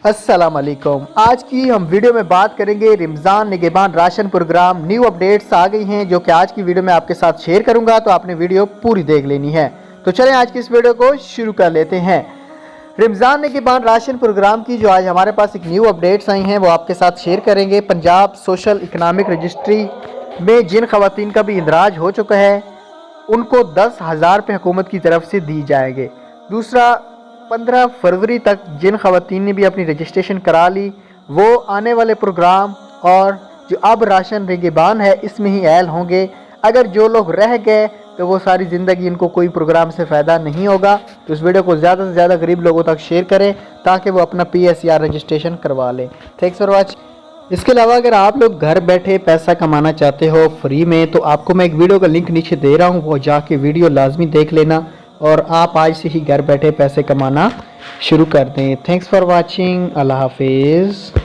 अस्सलाम वालेकुम। आज की हम वीडियो में बात करेंगे Ramzan Nigahban ration program. New updates आ गई हैं जो कि आज की वीडियो में आपके साथ शेयर करूंगा, तो आपने वीडियो पूरी देख लेनी है। तो चलें आज की इस वीडियो को शुरू कर लेते हैं। रमज़ान निगहबान राशन प्रोग्राम की जो आज हमारे पास एक न्यू अपडेट्स आई हैं वो आपके साथ शेयर करेंगे। पंजाब सोशल इकनॉमिक रजिस्ट्री में जिन खवातीन का भी इंदराज हो चुका है उनको 10,000 रुपये हुकूमत की तरफ से दी जाएंगे। दूसरा, 15 फरवरी तक जिन खवातीन ने भी अपनी रजिस्ट्रेशन करा ली वो आने वाले प्रोग्राम और जो अब राशन निगहबान है इसमें ही ऐल होंगे। अगर जो लोग रह गए तो वो सारी ज़िंदगी इनको कोई प्रोग्राम से फ़ायदा नहीं होगा। तो इस वीडियो को ज़्यादा से ज़्यादा गरीब लोगों तक शेयर करें ताकि वो अपना PSR रजिस्ट्रेशन करवा लें। Thanks for watch. इसके अलावा अगर आप लोग घर बैठे पैसा कमाना चाहते हो फ्री में, तो आपको मैं एक वीडियो का लिंक नीचे दे रहा हूँ, वो जाके वीडियो लाजमी देख लेना और आप आज से ही घर बैठे पैसे कमाना शुरू कर दें। Thanks for watching. अल्लाह हाफिज़।